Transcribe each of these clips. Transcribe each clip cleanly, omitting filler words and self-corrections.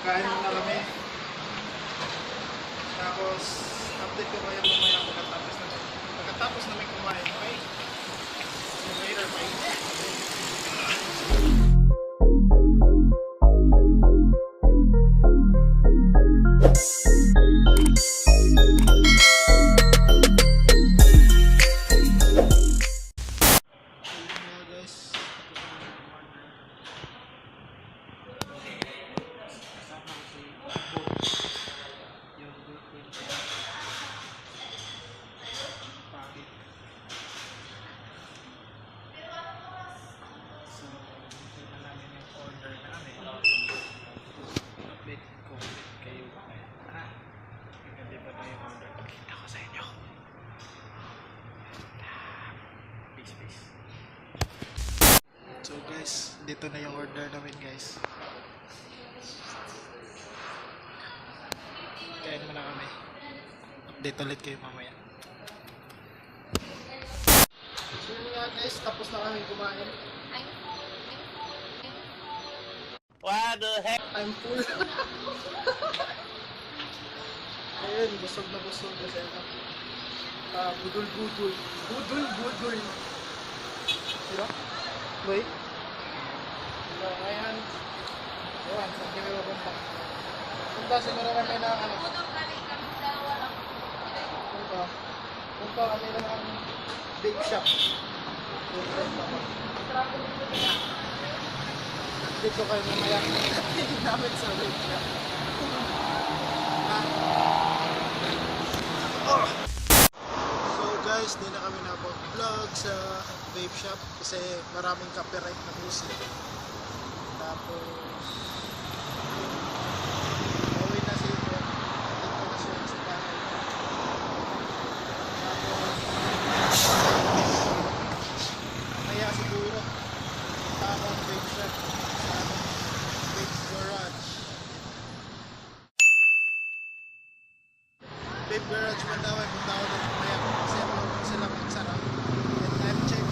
Kain muna kami. Tapos, update ko kayo mamaya pagkatapos namin kumain. Okay? See you later, bye. So guys, dito na yung order namin guys. Kain muna kami. Update ulit kayo mamaya. So yun nga guys, tapos na kami kumain. What the heck? I'm full. Ayun, busog na busog kasi ano. Budul-budul. Budul-budul. Diba? Wait. So, ngayon, ewan, saan kami mapunta? Punta siguro kami ng ano? Punta kami ng big shop. Dito kayo mamaya. Hindi namin sa big shop. So guys, di na kami na-vlog sa vape shop kasi maraming copyright na music. Tapos pauwi na si Ibo. Dito na siya sa bahay. Tapos kaya siguro punta akong vape shop sa vape garage. Vape garage Mandaue, punta ako doon mamaya kasi ako sila magsara. And time check.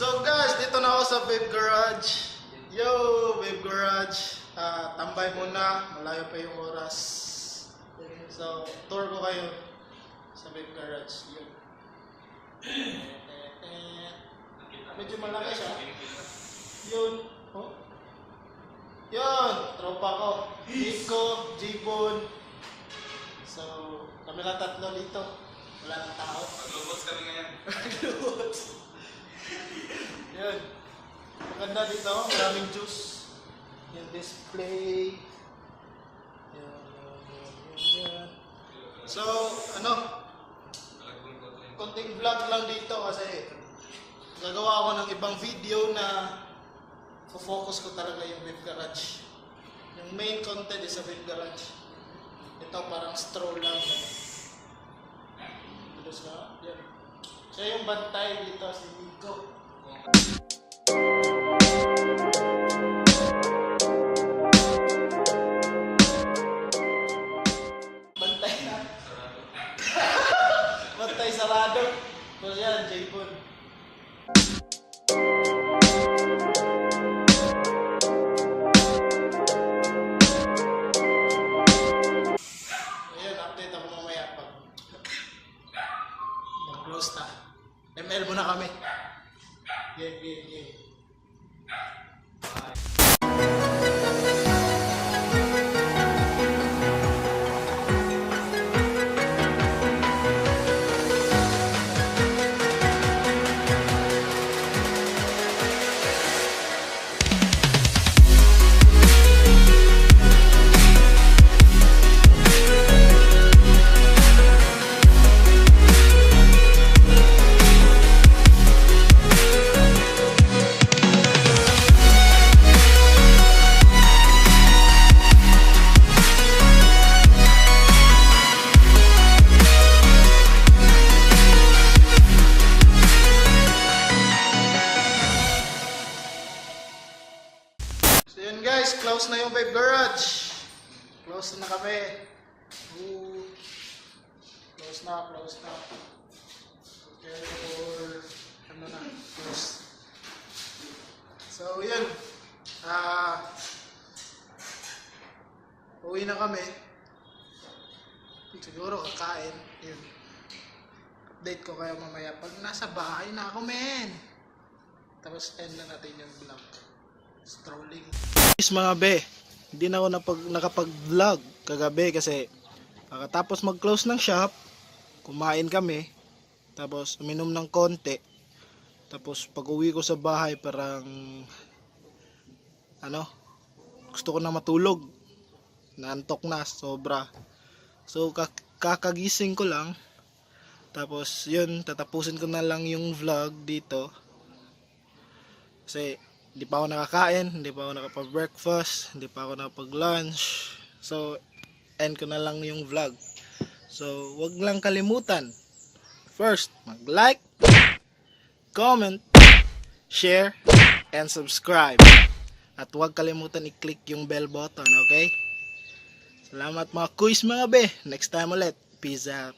So guys, dito na ako sa Vape Garage. Yo, Vape Garage. Tambay muna, malayo pa yung oras. So, tour ko kayo sa Vape Garage. Yun. Medyo malaki siya. Yun. Oh. Yun, tropa ko. Nico, Jibon. So, kami lang tatlo dito. Wala nang tao. Maglubots kami ngayon. Maglubots. Yun. Maganda dito, maraming juice. Yung display. Yan. So, ano? Konting vlog lang dito kasi gagawa ako ng ibang video na focus ko talaga yung Vape Garage. Yung main content is sa Vape Garage. Ito parang stroll lang. Terus na, yan. Siya yung bantay dito, si Nico. Bantay na. Bantay sarado. Terus yan, J-Pon. Ayan, update ako mamaya pag mag-close na. ML muna kami. Yun guys, close na yung Vape Garage. Close na kami. Ooh. Close na. Okay, or ano na, close. So yun. Uwi na kami. Siguro kakain. Yun. Update ko kayo mamaya pag nasa bahay na ako, men. Tapos end na natin yung vlog. Strolling. Mga be, hindi na ako nakapag-vlog kagabi kasi pagkatapos mag-close ng shop, kumain kami, tapos uminom ng konti, tapos pag uwi ko sa bahay parang gusto ko na matulog, naantok na sobra. So kakagising ko lang, tapos yun, tatapusin ko na lang yung vlog dito kasi hindi pa ako nakakain, hindi pa ako nakapag-breakfast, hindi pa ako nakapag-lunch. So, end ko na lang yung vlog. So, wag lang kalimutan. First, mag-like, comment, share, and subscribe. At wag kalimutan i-click yung bell button, okay? Salamat mga kuys mga be. Next time ulit. Peace out.